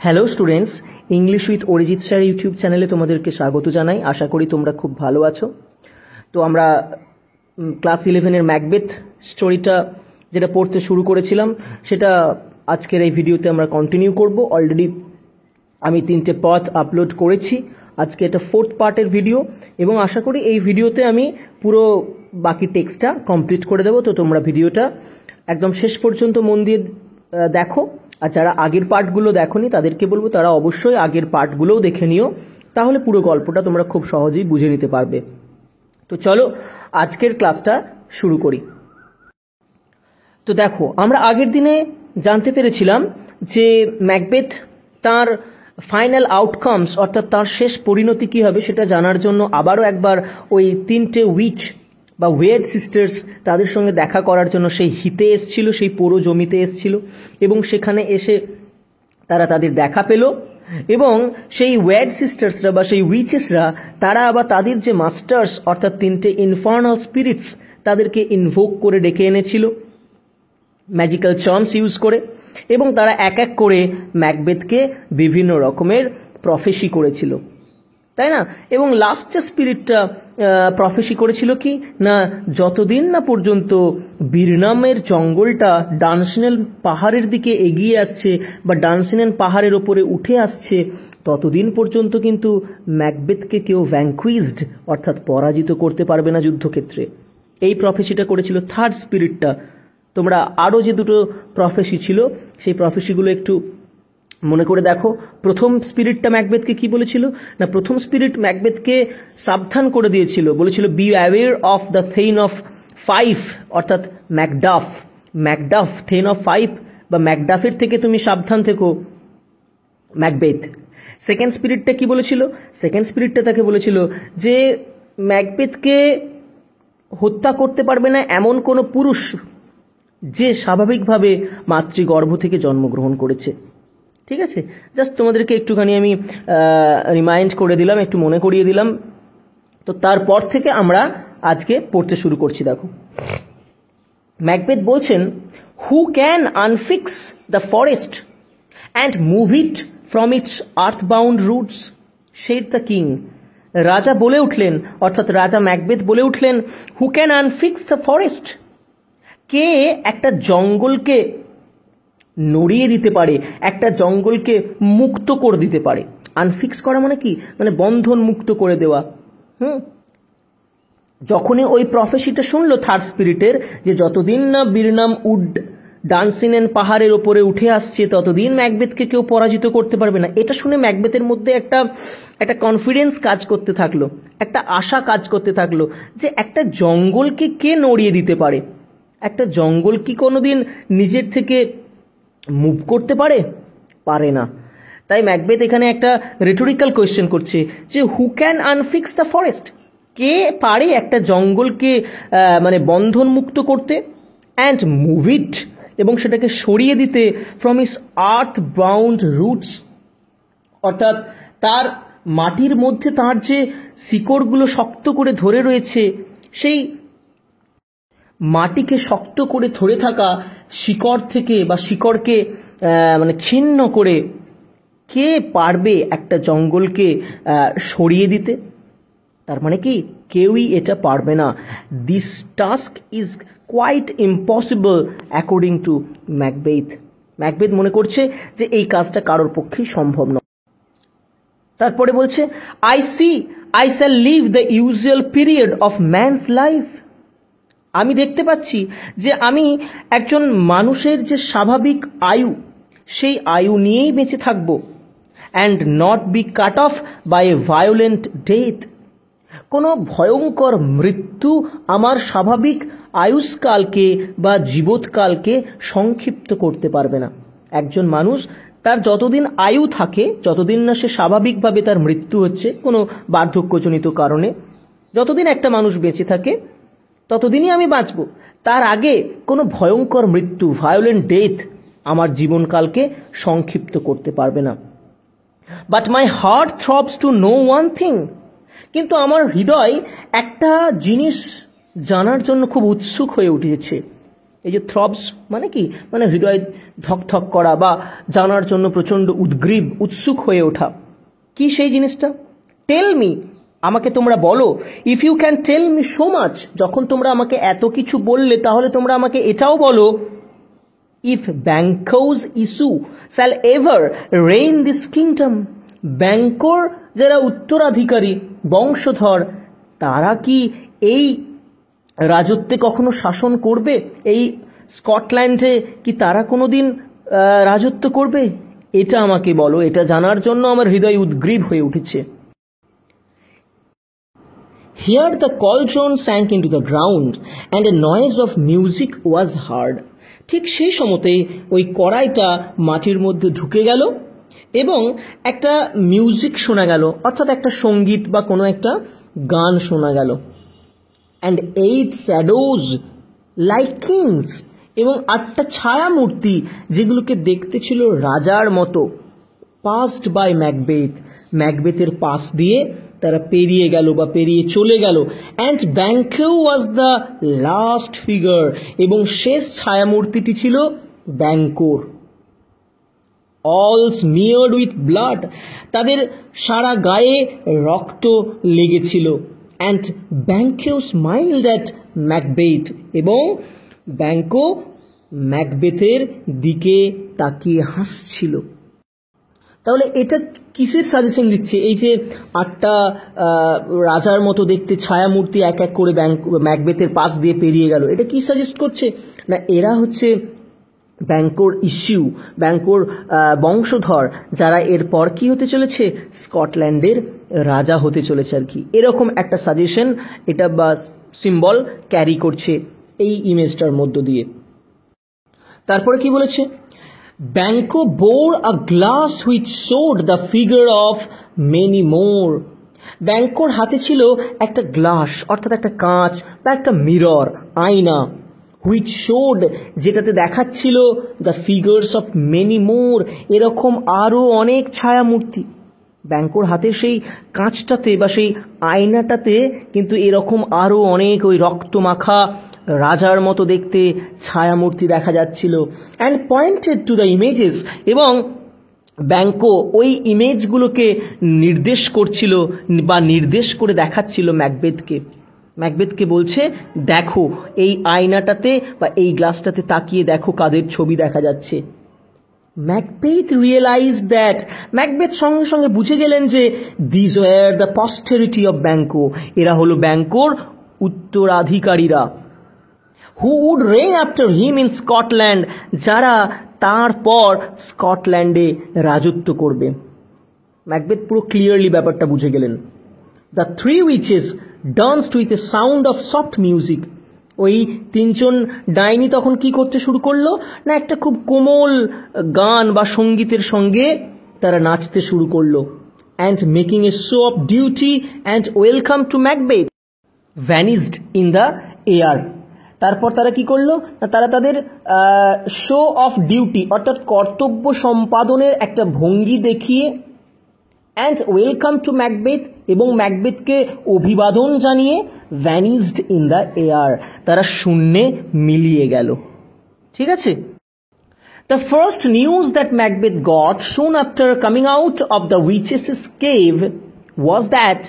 Hello students, English with Arijit sir YouTube চ্যানেলে তোমাদেরকে স্বাগত জানাই। আশা করি তোমরা খুব ভালো আছো। তো আমরা ক্লাস 11-এর ম্যাকবেথ স্টোরিটা যেটা পড়তে শুরু করেছিলাম সেটা আজকের এই ভিডিওতে আমরা কন্টিনিউ করব। অলরেডি আমি 3টে পার্ট আপলোড করেছি, আজকে এটা 4th পার্টের ভিডিও এবং আশা করি এই ভিডিওতে আমি পুরো বাকি টেক্সটটা কমপ্লিট করে দেবো। তো তোমরা ভিডিওটা একদম শেষ পর্যন্ত মন দিয়ে দেখো। আর যারা আগের পার্টগুলো দেখোনি তাদেরকে বলবো তারা অবশ্যই আগের পার্টগুলোও দেখে নিও, তাহলে পুরো গল্পটা তোমরা খুব সহজেই বুঝে নিতে পারবে। তো চলো আজকের ক্লাসটা শুরু করি। তো দেখো, আমরা আগের দিনে জানতে পেরেছিলাম যে ম্যাকবেথ তার ফাইনাল আউটকামস অর্থাৎ তার শেষ পরিণতি কী হবে সেটা জানার জন্য আবারও একবার ওই 3টে উইচ বা ওয়েড সিস্টার্স তাদের সঙ্গে দেখা করার জন্য সেই হিতে এসছিল, সেই পুরো জমিতে এসছিল এবং সেখানে এসে তারা তাদের দেখা পেল এবং সেই ওয়েড সিস্টার্সরা বা সেই উইচেসরা তারা আবার তাদের যে মাস্টার্স অর্থাৎ 3টে ইনফার্নাল স্পিরিটস তাদেরকে ইনভোক করে ডেকে এনেছিল ম্যাজিক্যাল চার্মস ইউজ করে, এবং তারা এক এক করে ম্যাকবেথকে বিভিন্ন রকমের প্রফেসি করেছিল, তাই না? এবং লাস্ট যে স্পিরিটটা প্রফেসি করেছিল কি না, যতদিন না পর্যন্ত বীরনামের জঙ্গলটা ডানসিনেন পাহাড়ের দিকে এগিয়ে আসছে বা ডানসিনেন পাহাড়ের ওপরে উঠে আসছে ততদিন পর্যন্ত কিন্তু ম্যাকবেথকে কেউ ভ্যাঙ্কুইজড অর্থাৎ পরাজিত করতে পারবে না যুদ্ধক্ষেত্রে। এই প্রফেসিটা করেছিল থার্ড স্পিরিটটা। তোমরা আরও যে দুটো প্রফেসি ছিল সেই প্রফেসিগুলো একটু মনে করে দেখো। প্রথম স্পিরিটটা ম্যাকবেথকে কি বলেছিল না, প্রথম স্পিরিট ম্যাকবেথকে সাবধান করে দিয়েছিল, বলেছিল be aware of the thane of five অর্থাৎ ম্যাকডাফ থেইন অফ ফাইভ বা ম্যাকডাফের থেকে তুমি সাবধান থেকো ম্যাকবেথ। সেকেন্ড স্পিরিটটা কি বলেছিল, সেকেন্ড স্পিরিটটা তাকে বলেছিল যে ম্যাকবেথকে হত্যা করতে পারবে না এমন কোনো পুরুষ যে স্বাভাবিকভাবে মাতৃগর্ভ থেকে জন্মগ্রহণ করেছে। ঠিক আছে, জাস্ট তোমাদেরকে একটুখানি আমি রিমাইন্ড করে দিলাম, একটু মনে করিয়ে দিলাম। তো তারপর থেকে আমরা আজকে পড়তে শুরু করছি। দেখো, ম্যাকবেথ বলছেন, who can unfix the forest and move it from its earthbound roots, said the king. রাজা বলে উঠলেন, অর্থাৎ রাজা ম্যাকবেথ বলে উঠলেন, who can unfix the forest, কে একটা জঙ্গলকে নড়িয়ে দিতে পারে, একটা জঙ্গলকে মুক্ত করে দিতে পারে। আনফিক্স করা মানে কি, মানে বন্ধন মুক্ত করে দেওয়া। যখনই ওই প্রফেসিটা শুনলো থার্ড স্পিরিটের যে যতদিন না বীরনাম ডানসিনেন পাহাড়ের ওপরে উঠে আসছে ততদিন ম্যাকবেথকে কেউ পরাজিত করতে পারবে না, এটা শুনে ম্যাকবেথের মধ্যে একটা কনফিডেন্স কাজ করতে থাকলো, একটা আশা কাজ করতে থাকলো যে একটা জঙ্গলকে কে নড়িয়ে দিতে পারে। একটা জঙ্গল কি কোনোদিন নিজের থেকে মুভ করতে পারে না। তাই ম্যাকবেথ এখানে একটা রেটোরিক্যাল কোয়েশ্চেন করছে যে হু ক্যান আনফিক্স দ্য ফরেস্ট, কে পারে একটা জঙ্গলকে মানে বন্ধন মুক্ত করতে, অ্যান্ড মুভ ইট এবং সেটাকে সরিয়ে দিতে from is earth bound roots, অর্থাৎ তার মাটির মধ্যে তার যে শিকড়গুলো শক্ত করে ধরে রয়েছে সেই মাটিকে শক্ত করে ধরে থাকা শিকড় থেকে বা শিকড়কে মানে ছিন্ন করে কে পারবে একটা জঙ্গলকে সরিয়ে দিতে। তার মানে কি, কেউই এটা পারবে না। This task is quite impossible according to Macbeth. Macbeth মনে করছে যে এই কাজটা কারোর পক্ষেই সম্ভব নয়। তারপরে বলছে, I shall live the usual period of man's life, আমি দেখতে পাচ্ছি যে আমি একজন মানুষের যে স্বাভাবিক আয়ু সেই আয়ু নিয়েই বেঁচে থাকব, and not be cut off by a violent death, কোনো ভয়ঙ্কর মৃত্যু আমার স্বাভাবিক আয়ুষ্কালকে বা জীবৎকালকে সংক্ষিপ্ত করতে পারবে না। একজন মানুষ তার যতদিন আয়ু থাকে, যতদিন না সে স্বাভাবিকভাবে তার মৃত্যু হচ্ছে কোনো বার্ধক্যজনিত কারণে, যতদিন একটা মানুষ বেঁচে থাকে ততদিনই আমি বাঁচব, তার আগে কোনো ভয়ঙ্কর মৃত্যু ভায়োলেন্ট ডেথ আমার জীবনকালকে সংক্ষিপ্ত করতে পারবে না। But my heart throbs to know one thing, কিন্তু আমার হৃদয় একটা জিনিস জানার জন্য খুব উৎসুক হয়ে উঠেছে এই যে থ্রবস মানে কি, মানে হৃদয় ধকধক করা বা জানার জন্য প্রচণ্ড উদ্গ্রীব উৎসুক হয়ে ওঠা। কি সেই জিনিসটা? টেল মি, আমাকে তোমরা বলো। If you can tell me so much, যখন তোমরা আমাকে এত কিছু বললে তাহলে তোমরা আমাকে এটাও বলো, if Banquo's issue shall ever reign this kingdom, ব্যাংকোর যারা উত্তরাধিকারী বংশধর তারা কি এই রাজত্বে কখনো শাসন করবে? এই স্কটল্যান্ডে কি তারা কোনোদিন রাজত্ব করবে? এটা আমাকে বলো, এটা জানার জন্য আমার হৃদয় উদ্গ্রীব হয়ে উঠেছে। Here the cauldron sank into the ground and a noise of music was heard. ঠিক সেই সময়তে ওই কড়াইটা মাটির মধ্যে ঢুকে গেল এবং একটা মিউজিক শোনা গেল, অর্থাৎ একটা সঙ্গীত বা কোনো একটা গান শোনা গেল। And 8 shadows like kings, এবং 8টা ছায়া মূর্তি যেগুলোকে দেখতে ছিল রাজার মতো, passed by Macbeth, ম্যাকবেথের পাশ দিয়ে তারা পেরিয়ে গেল বা পেরিয়ে চলে গেল। And Banquo was the last figure, এবং শেষ ছায়ামূর্তিটি ছিল ব্যাংকোর। অল স্মিয়ার্ড উইথ ব্লাড, তাদের সারা গায়ে রক্ত লেগেছিল। অ্যান্ড ব্যাংকো স্মাইলড অ্যাট ম্যাকবেথ, এবং ব্যাংকো ম্যাকবেথের দিকে তাকিয়ে হাসছিল। তাহলে এটা কিসের সাজেশন দিচ্ছে? এই যে 8টা রাজার মতো দেখতে ছায়ামূর্তি এক এক করে ম্যাকবেথের পাশ দিয়ে পেরিয়ে গেল, এটা কি সাজেস্ট করছে? না, এরা হচ্ছে ব্যাংকোর ইস্যু, ব্যাংকোর বংশধর, যারা এরপর কি হতে চলেছে? স্কটল্যান্ডের রাজা হতে চলেছে আর কি। এরকম একটা সাজেশন এটা বা সিম্বল ক্যারি করছে এই ইমেজটার মধ্য দিয়ে। তারপরে কি বলেছে? Banquo bore a glass which showed the figure of many more, ব্যাংকোর হাতে ছিল একটা গ্লাস, অর্থাৎ একটা কাঁচ বা একটা মিরর, আয়না, হুইচ শোড, যেটাতে দেখাচ্ছিল দ্য ফিগার্স অফ মেনি মোর, এরকম আরও অনেক ছায়ামূর্তি। ব্যাংকোর হাতে সেই কাঁচটাতে বা সেই আয়নাটাতে কিন্তু এরকম আরও অনেক ওই রক্তমাখা রাজার মতো দেখতে ছায়ামূর্তি দেখা যাচ্ছিল। And pointed to the images, এবং ব্যাংকো ওই ইমেজগুলোকে নির্দেশ করছিল বা নির্দেশ করে দেখাচ্ছিল ম্যাকবেথকে। ম্যাকবেথকে বলছে, দেখো এই আয়নাটাতে বা এই গ্লাসটাতে তাকিয়ে দেখো কাদের ছবি দেখা যাচ্ছে। ম্যাকবেথ রিয়েলাইজ দ্যাট, ম্যাকবেথ সঙ্গে সঙ্গে বুঝে গেলেন যে this were the posterity of Banquo, এরা হলো ব্যাংকোর উত্তরাধিকারীরা। Who would reign after him in Scotland, যারা তারপর স্কটল্যান্ডে রাজত্ব করবে। ম্যাকবেথ পুরো ক্লিয়ারলি ব্যাপারটা বুঝে গেলেন। The three witches danced with a sound of soft music, ওই 3জন ডাইনি তখন কি করতে শুরু করলো? না, একটা খুব কোমল গান বা সঙ্গীতের সঙ্গে তারা নাচতে শুরু করলো। And making a show of duty and welcome to Macbeth vanished in the air. তারপর তারা কি করলো? না, তারা তাদের শো অফ ডিউটি, অর্থাৎ কর্তব্য সম্পাদনের একটা ভঙ্গি দেখিয়ে, অ্যান্ড ওয়েলকাম টু ম্যাকবেথ, এবং ম্যাকবেথকে অভিবাদন জানিয়ে ভ্যানিসড ইন দ্য এয়ার, তারা শূন্যে মিলিয়ে গেল। ঠিক আছে? The first news that Macbeth got soon after coming out of the witch's cave was that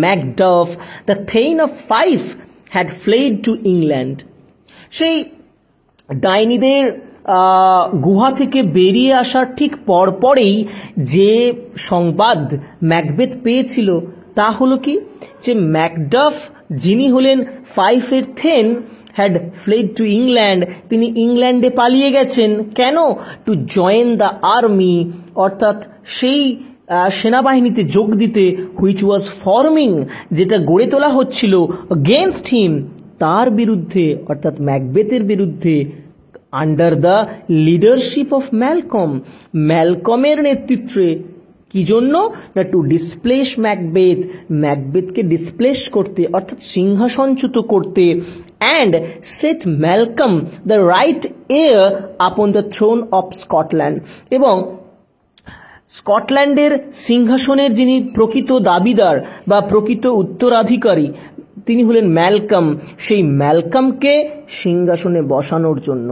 Macduff, the Thane of Fife, had fled to England. সেই ডাইনিদের গুহা থেকে বেরিয়ে আসার ঠিক পরপরেই যে সংবাদ ম্যাকবেথ পেয়েছিল তা হলো কি, যে ম্যাকডাফ, যিনি হলেন ফাইফের thane, had fled to England, তিনি ইংল্যান্ডে পালিয়ে গেছেন। কেন? টু জয়েন দ্য আর্মি, অর্থাৎ সেই সেনাবাহিনীতে যোগ দিতে, হুইচ ওয়াজ ফর্মিং, যেটা গড়ে তোলা হচ্ছিল এগেনস্ট হিম, তার বিরুদ্ধে, অর্থাৎ ম্যাকবেথের বিরুদ্ধে, under the leadership of Malcolm, ম্যালকমের নেতৃত্বে। কি জন্য? না, টু ডিসপ্লেস ম্যাকবেথ, ম্যাকবেথকে ডিসপ্লেস করতে, অর্থাৎ সিংহাসনচ্যুত করতে, and set Malcolm the right heir upon the throne of Scotland, এবং স্কটল্যান্ডের সিংহাসনের যিনি প্রকৃত দাবিদার বা প্রকৃত উত্তরাধিকারী, তিনি হলেন ম্যালকম, সেই ম্যালকমকে সিংহাসনে বসানোর জন্য।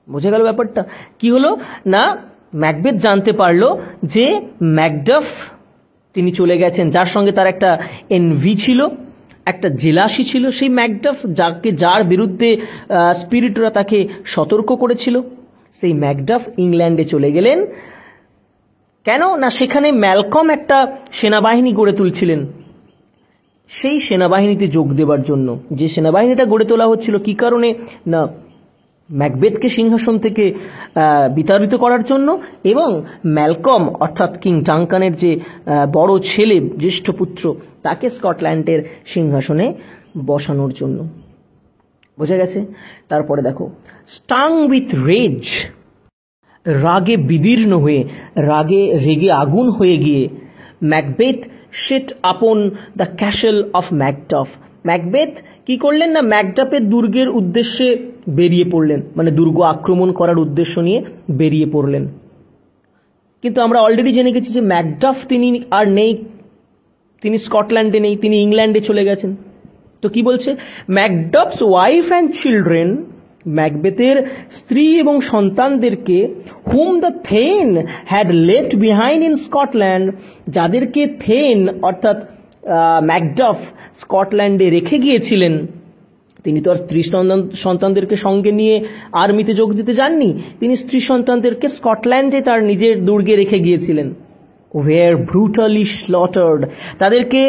বোঝা গেল ব্যাপারটা কি হলো না, ম্যাকবেথ জানতে পারলো যে ম্যাকডাফ তিনি চলে গেছেন, যার সঙ্গে তার একটা এনভি ছিল, একটা জেলাসি ছিল, সেই ম্যাকডাফ যার বিরুদ্ধে স্পিরিটরা তাকে সতর্ক করেছিল, সেই ম্যাকডাফ ইংল্যান্ডে চলে গেলেন। কেন না, সেখানে ম্যালকম একটা সেনাবাহিনী গড়ে তুলছিলেন, সেই সেনাবাহিনীতে যোগ দেবার জন্য। যে সেনাবাহিনীটা গড়ে তোলা হচ্ছিল কি কারণে না, ম্যাকবেথকে সিংহাসন থেকে বিতাড়িত করার জন্য, এবং ম্যালকম অর্থাৎ কিং ডাঙ্কানের যে বড় ছেলে, জ্যেষ্ঠ পুত্র, তাকে স্কটল্যান্ডের সিংহাসনে বসানোর জন্য। বোঝা গেছে? তারপরে দেখো, স্টাং উইথ রেজ, রাগে বিদীর্ণ হয়ে, রেগে আগুন হয়ে গিয়ে, Macbeth set upon the castle of Macduff. Macbeth কি করলেন না, ম্যাকডাফের দুর্গের উদ্দেশ্যে বেরিয়ে পড়লেন, মানে দুর্গ আক্রমণ করার উদ্দেশ্য নিয়ে বেরিয়ে পড়লেন। কিন্তু আমরা অলরেডি জেনে গেছি যে ম্যাকডাফ তিনি আর নেই, তিনি স্কটল্যান্ডে নেই, তিনি ইংল্যান্ডে চলে গেছেন। তো কি বলছে, ম্যাকডাফস ওয়াইফ অ্যান্ড চিলড্রেন, ম্যাকবেথের স্ত্রী এবং সন্তানদেরকে, whom the thane had left behind in Scotland, যাদেরকে থেন অর্থাৎ ম্যাকডাফ স্কটল্যান্ডে রেখে গিয়েছিলেন। তিনি তো আর স্ত্রী সন্তানদেরকে সঙ্গে নিয়ে আর্মিতে যোগ দিতে যাননি, তিনি স্ত্রী সন্তানদেরকে স্কটল্যান্ডে তার নিজের দুর্গে রেখে গিয়েছিলেন। ওয়ার ব্রুটালি স্লটার্ড, তাদেরকে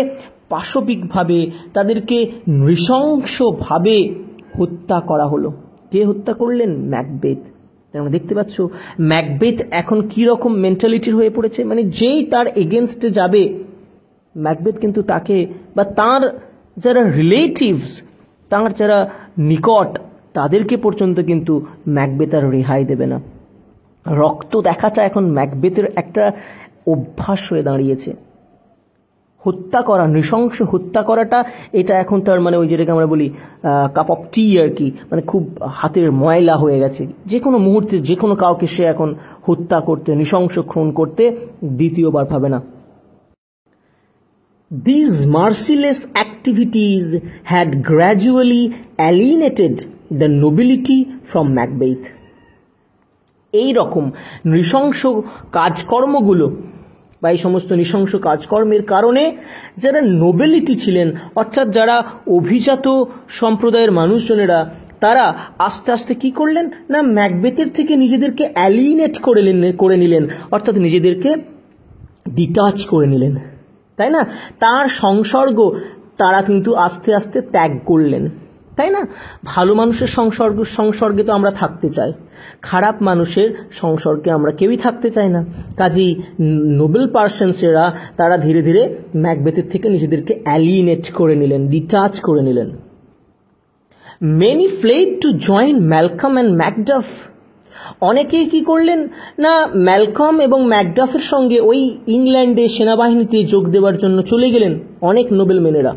পাশবিকভাবে, তাদেরকে নৃশংসভাবে হত্যা করা হলো। কে হত্যা করলেন? ম্যাকবেথ। তোমরা দেখতে পাচ্ছ ম্যাকবেথ এখন কি রকম মেন্টালিটির হয়ে পড়েছে, মানে যেই তার এগেনস্টে যাবে ম্যাকবেথ কিন্তু তাকে, বা তার যারা রিলেটিভস, তার যারা নিকট, তাদেরকে পর্যন্ত কিন্তু ম্যাকবেথ আর রেহাই দেবে না। রক্ত দেখাটা এখন ম্যাকবেথের একটা অভ্যাস হয়ে দাঁড়িয়েছে। হত্যা করা, নৃশংস হত্যা করাটা, এটা এখন তার মানে ওই যেটাকে আমরা বলি কাপ অফ টি আর কি, মানে খুব হাতের ময়লা হয়ে গেছে। যে কোনো মুহূর্তে যে কোনো কাউকে সে এখন হত্যা করতে, নৃশংস খুন করতে দ্বিতীয়বার ভাবে না। These merciless activities had gradually alienated the nobility from Macbeth. এই রকম নৃশংস কাজকর্মগুলো বা এই সমস্ত নৃশংস কাজকর্মের কারণে যারা নোবেলিটি ছিলেন, অর্থাৎ যারা অভিজাত সম্প্রদায়ের মানুষজনেরা, তারা আস্তে আস্তে কি করলেন না, ম্যাকবেথের থেকে নিজেদেরকে অ্যালিনেট করে নিলেন, অর্থাৎ নিজেদেরকে ডিটাচ করে নিলেন, তাই না? তার তারা কিন্তু আস্তে আস্তে ত্যাগ করলেন, তাই না? ভালো মানুষের সংসর্গে তো আমরা থাকতে চাই, খারাপ মানুষের সংসর্গে আমরা কেউই থাকতে চাই না। কাজেই নোবেল পার্সনসেরা তারা ধীরে ধীরে ম্যাকবেথের থেকে নিজেদেরকে অ্যালিনেট করে নিলেন, ডিটাচ করে নিলেন। Many fled to join Malcolm and Macduff, অনেকেই কি করলেন না, ম্যালকম এবং ম্যাকডাফের সঙ্গে ওই ইংল্যান্ডে সেনাবাহিনীতে যোগ দেওয়ার জন্য চলে গেলেন অনেক নোবেলম্যানেরা।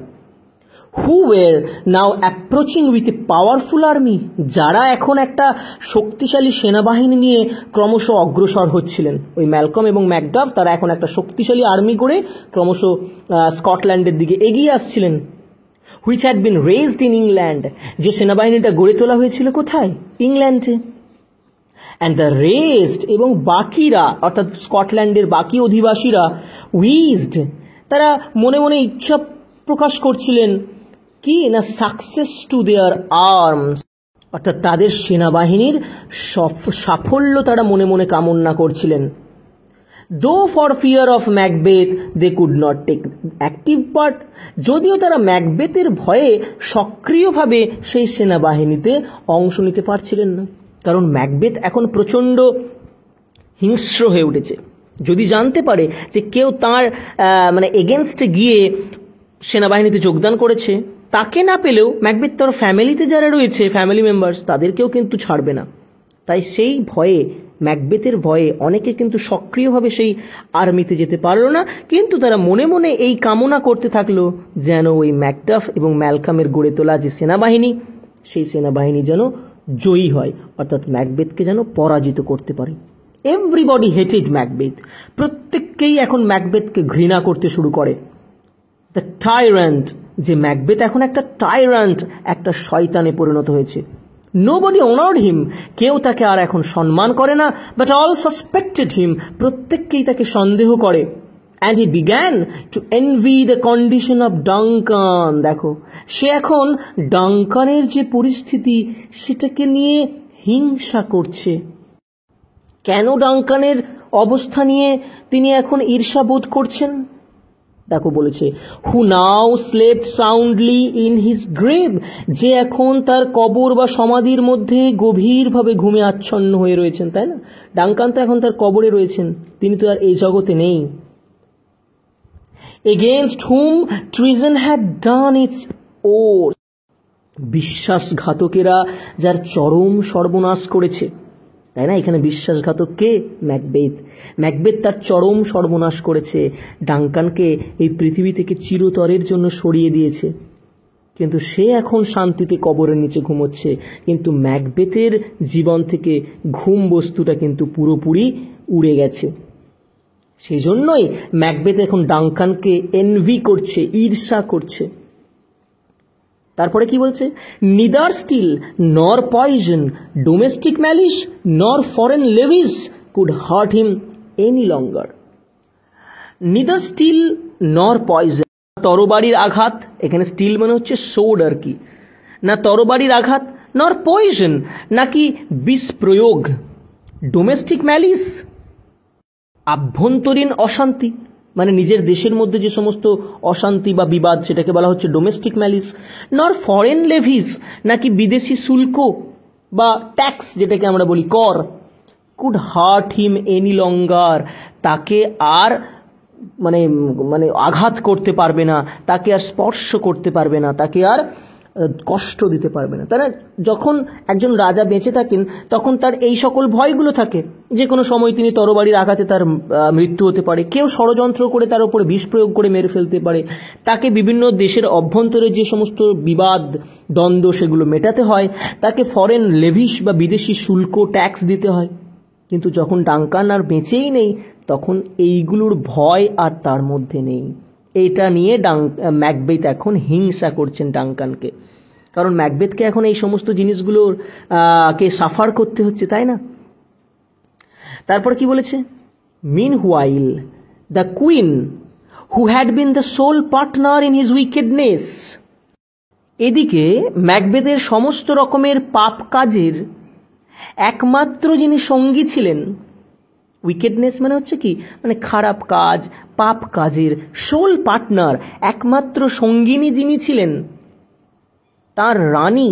Who were now approaching with a powerful army, যারা এখন একটা শক্তিশালী সেনাবাহিনী নিয়ে ক্রমশ অগ্রসর হচ্ছিলেন। ওই ম্যালকম এবং ম্যাকডাফ তারা এখন একটা শক্তিশালী আর্মি করে ক্রমশ স্কটল্যান্ডের দিকে এগিয়ে আসছিলেন। Which had been raised in England, যে সেনাবাহিনীটা গড়ে তোলা হয়েছিল কোথায়? ইংল্যান্ডে। অ্যান্ড দ্য রেস্ট, এবং বাকিরা অর্থাৎ স্কটল্যান্ডের বাকি অধিবাসীরা, উইজড, তারা মনে মনে ইচ্ছা প্রকাশ করছিলেন কি না, সাকসেস টু দেয়ার আর্মস, অর্থাৎ তাদের সেনাবাহিনীর সাফল্য তারা মনে মনে কামনা করছিলেন। Though for fear of Macbeth they could not take active part, যদিও তারা ম্যাকবেথের ভয়ে সক্রিয়ভাবে সেই সেনাবাহিনীতে অংশ নিতে পারছিলেন না, কারণ ম্যাকবেথ এখন প্রচণ্ড হিংস্র হয়ে উঠেছে। যদি জানতে পারে যে কেউ তার মানে এগেনস্টে গিয়ে সেনাবাহিনীতে যোগদান করেছে, তাকে না পেলেও ম্যাকবেথ তার ফ্যামিলিতে যারা রয়েছে, ফ্যামিলি মেম্বার্স, তাদেরকেও কিন্তু ছাড়বে না। তাই সেই ভয়ে, ম্যাকবেথের ভয়ে অনেকে কিন্তু সক্রিয়ভাবে সেই আর্মিতে যেতে পারলো না, কিন্তু তারা মনে মনে এই কামনা করতে থাকলো যেন ওই ম্যাকডাফ এবং ম্যালকমের গড়ে তোলা যে সেনাবাহিনী, সেই সেনাবাহিনী যেন জয়ী হয়, অর্থাৎ ম্যাকবেথকে যেন পরাজিত করতে পারে। এভরিবডি হেটেড ম্যাকবেথ, প্রত্যেককেই এখন ম্যাকবেথকে ঘৃণা করতে শুরু করে। দ্য টাইরান্ট যে ম্যাকবেথ এখন একটা টাইরান্ট, একটা শয়তানে পরিণত হয়েছে। নোবডি অনার্ড হিম, কেউ তাকে আর এখন সম্মান করে না, বাট অল সাসপেক্টেড হিম, প্রত্যেককেই তাকে সন্দেহ করে। And he began to envy the condition of Duncan. দেখো, সে এখন ডাঙ্কানের যে পরিস্থিতি সেটাকে নিয়ে হিংসা করছে। কেন ডাঙ্কানের অবস্থা নিয়ে তিনি এখন ঈর্ষাবোধ করছেন? দেখো বলেছে, who now slept soundly in his grave, যে এখন তার কবর বা সমাধির মধ্যে গভীরভাবে ঘুমে আচ্ছন্ন হয়ে রয়েছেন, তাই না? ডাঙ্কান তো এখন তার কবরে রয়েছেন, তিনি তো আর এই জগতে নেই। Against whom treason had done its ওর, বিশ্বাসঘাতকেরা যার চরম সর্বনাশ করেছে, তাই না? এখানে বিশ্বাসঘাতক কে? ম্যাকবেথ। ম্যাকবেথ তার চরম সর্বনাশ করেছে, ডাঙ্কানকে এই পৃথিবী থেকে চিরতরের জন্য সরিয়ে দিয়েছে, কিন্তু সে এখন শান্তিতে কবরের নিচে ঘুমোচ্ছে। কিন্তু ম্যাকবেথের জীবন থেকে ঘুম বস্তুটা কিন্তু পুরোপুরি উড়ে গেছে। সেই জন্যই ম্যাকবেথ এখন ডাঙ্কানকে এনভি করছে, ঈর্ষা করছে। তারপরে কি বলছে? Neither steel nor poison, domestic malice nor foreign levies could hurt him any longer. Neither steel nor poison, তরবারির আঘাত, এখানে স্টিল মানে হচ্ছে সোড আর কি, না তরবারির আঘাত, নর পয়জন নাকি বিষ প্রয়োগ, ডোমেস্টিক ম্যালিস আভ্যন্তরীণ অশান্তি, মানে নিজের দেশের মধ্যে যে সমস্ত অশান্তি বা বিবাদ সেটাকে বলা হচ্ছে ডোমেস্টিক ম্যালিস, নর ফরেন লেভিস নাকি বিদেশি শুল্ক বা ট্যাক্স যেটাকে আমরা বলি কর, কুড হার্ট হিম এনি লঙ্গার, তাকে আর মানে মানে আঘাত করতে পারবে না, তাকে আর স্পর্শ করতে পারবে না, তাকে আর কষ্ট দিতে পারবে না। তারা যখন একজন রাজা বেঁচে থাকেন তখন তার এই সকল ভয়গুলো থাকে, যে কোনো সময় তিনি তরবারির আঘাতে তার মৃত্যু হতে পারে, কেউ ষড়যন্ত্র করে তার উপরে বিষ প্রয়োগ করে মেরে ফেলতে পারে, তাকে বিভিন্ন দেশের অভ্যন্তরে যে সমস্ত বিবাদ দ্বন্দ্ব সেগুলো মেটাতে হয়, তাকে ফরেন লেভিস বা বিদেশি শুল্ক ট্যাক্স দিতে হয়। কিন্তু যখন ডাঙ্কান আর বেঁচেই নেই তখন এইগুলোর ভয় আর তার মধ্যে নেই। এটা নিয়ে ম্যাকবেথ এখন হিংসা করছেন ডাঙ্কানকে, কারণ ম্যাকবেথকে এখন এই সমস্ত জিনিসগুলোর কে সাফার করতে হচ্ছে, তাই না? তারপর কি বলেছে? Meanwhile the queen who had been the sole partner in his wickedness, এদিকে ম্যাকবেথের সমস্ত রকমের পাপ কাজের একমাত্র যিনি সঙ্গী ছিলেন, উইকেডনেস মানে হচ্ছে কি, মানে খারাপ কাজ, পাপ কাজের সোল পার্টনার, একমাত্র সঙ্গিনী যিনি ছিলেন, তার রানী,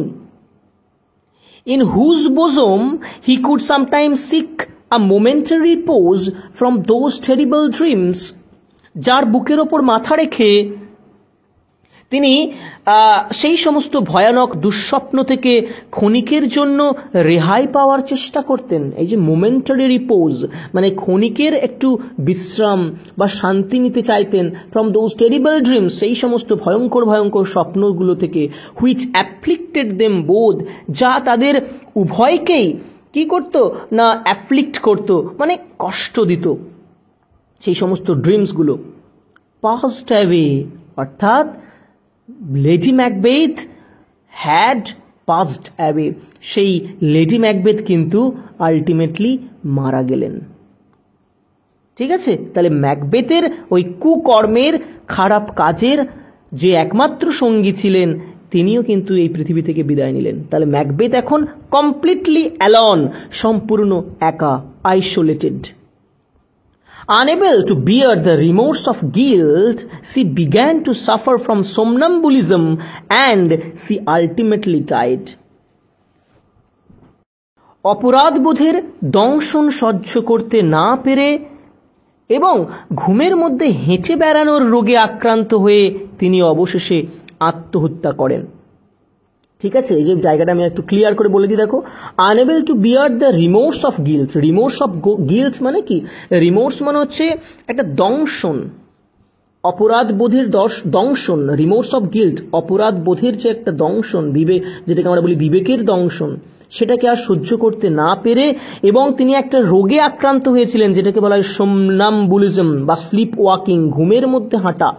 in whose bosom he could sometimes seek a momentary repose from those terrible dreams, যার বুকের ওপর মাথা রেখে তিনি সেই সমস্ত ভয়ানক দুঃস্বপ্ন থেকে ক্ষণিকের জন্য রেহাই পাওয়ার চেষ্টা করতেন। এই যে মোমেন্টারি রিপোজ মানে ক্ষণিকের একটু বিশ্রাম বা শান্তি নিতে চাইতেন, ফ্রম দোজ টেরিবল ড্রিমস, সেই সমস্ত ভয়ঙ্কর ভয়ঙ্কর স্বপ্নগুলো থেকে, হুইচ অ্যাফ্লিক্টেড দেম বোথ, যা তাদের উভয়কেই কি করত না অ্যাফ্লিক্ট করত, মানে কষ্ট দিত। সেই সমস্ত ড্রিমসগুলো পাস্ট অ্যাওয়ে, অর্থাৎ lady Macbeth had passed away, সেই লেডি ম্যাকবেথ কিন্তু আলটিমেটলি মারা গেলেন। ঠিক আছে, তাহলে ম্যাকবেথের ওই কুকর্মের খারাপ কাজের যে একমাত্র সঙ্গী ছিলেন তিনিও কিন্তু এই পৃথিবী থেকে বিদায় নিলেন। তাহলে ম্যাকবেথ এখন কমপ্লিটলি অ্যালন, সম্পূর্ণ একা, isolated. Unable to bear the remorse of guilt, she began to suffer from somnambulism and she ultimately died. অপরাধবোধের দংশন সহ্য করতে না পেরে এবং ঘুমের মধ্যে হেঁচে বেড়ানোর রোগে আক্রান্ত হয়ে তিনি অবশেষে আত্মহত্যা করেন। ঠিক আছে, এই যে জায়গাটা আমি একটু ক্লিয়ার করে বলে দিই। দেখো, unable to bear the remorse of guilt. Remorse of guilt মানে কি? রিমোর্স মানে হচ্ছে একটা দংশন, অপরাধ বোধের দংশন। রিমোর্স অফ গিল্ট অপরাধ বোধের যে একটা দংশন, বিবেক, যেটাকে আমরা বলি বিবেকের দংশন, সেটাকে আর সহ্য করতে না পেরে এবং তিনি একটা রোগে আক্রান্ত হয়েছিলেন যেটাকে বলা হয় সোমনাম্বুলিজম বা স্লিপ ওয়াকিং, ঘুমের মধ্যে হাঁটা।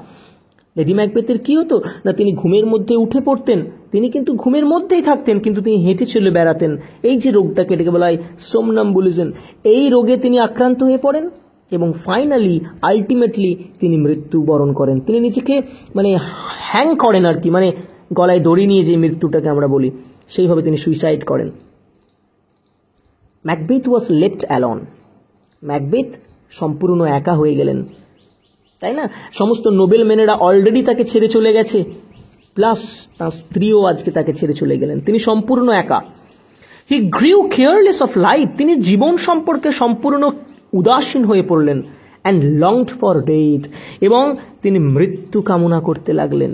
লেডি ম্যাকবেথের কি হতো না, তিনি ঘুমের মধ্যে উঠে পড়তেন, তিনি কিন্তু ঘুমের মধ্যেই থাকতেন, কিন্তু তিনি হেঁটে চলে বেড়াতেন। এই যে রোগটাকে এটাকে বলা হয় সোমনাম্বুলিজম, এই রোগে তিনি আক্রান্ত হয়ে পড়েন এবং ফাইনালি আলটিমেটলি তিনি মৃত্যুবরণ করেন। তিনি নিজেকে মানে হ্যাং করেন আর কি, মানে গলায় দড়ি নিয়ে যে মৃত্যুটাকে আমরা বলি, সেইভাবে তিনি সুইসাইড করেন। Macbeth was left alone. ম্যাকবেথ সম্পূর্ণ একা হয়ে গেলেন, তাই না? সমস্ত নোবেল ম্যানেরা অলরেডি তাকে ছেড়ে চলে গেছে, প্লাস তার স্ত্রীও আজকে তাকে ছেড়ে চলে গেলেন, তিনি সম্পূর্ণ একা। হি গ্রিউ কেয়ারলেস অফ লাইফ, তিনি জীবন সম্পর্কে সম্পূর্ণ উদাসীন হয়ে পড়লেন। অ্যান্ড লংড ফর ডেথ, এবং তিনি মৃত্যু কামনা করতে লাগলেন।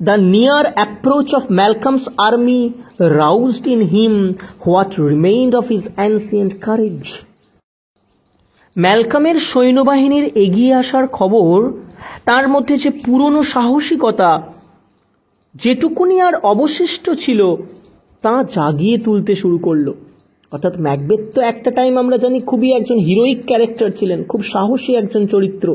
The near approach of Malcolm's army roused in him what remained of his ancient courage. ম্যালকমের সৈন্যবাহিনীর এগিয়ে আসার খবর তার মধ্যে যে পুরনো সাহসিকতা, যেটুকুনি আর অবশিষ্ট ছিল, তা জাগিয়ে তুলতে শুরু করলো। অর্থাৎ ম্যাকবেথ তো একটা টাইম আমরা জানি খুবই একজন হিরোইক ক্যারেক্টার ছিলেন, খুব সাহসী একজন চরিত্র।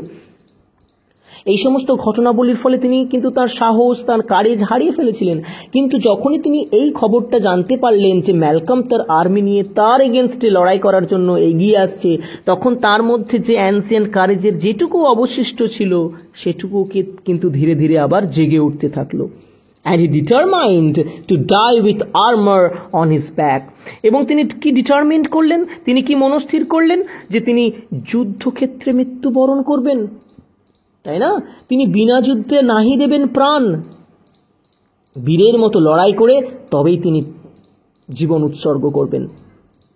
এই সমস্ত ঘটনাবলীর ফলে তিনি কিন্তু তার সাহস, তার কারেজ হারিয়ে ফেলেছিলেন। কিন্তু যখনই তিনি এই খবরটা জানতে পারলেন যে ম্যালকম তার আর্মি নিয়ে তার এগেনস্টে লড়াই করার জন্য এগিয়ে আসছে, তখন তার মধ্যে যে অ্যানসিয়েন্ট কারেজের যেটুকু অবশিষ্ট ছিল, সেটুকুকে কিন্তু ধীরে ধীরে আবার জেগে উঠতে থাকলো। And he determined to die with armor on his back. এবং তিনি কি ডিটারমিন্ড করলেন, তিনি কি মনস্থির করলেন যে তিনি যুদ্ধক্ষেত্রে মৃত্যুবরণ করবেন, তাই না? তিনি বিনা যুদ্ধে নাহি দেবেন প্রাণ, বীরের মতো লড়াই করে তবেই তিনি জীবন উৎসর্গ করবেন।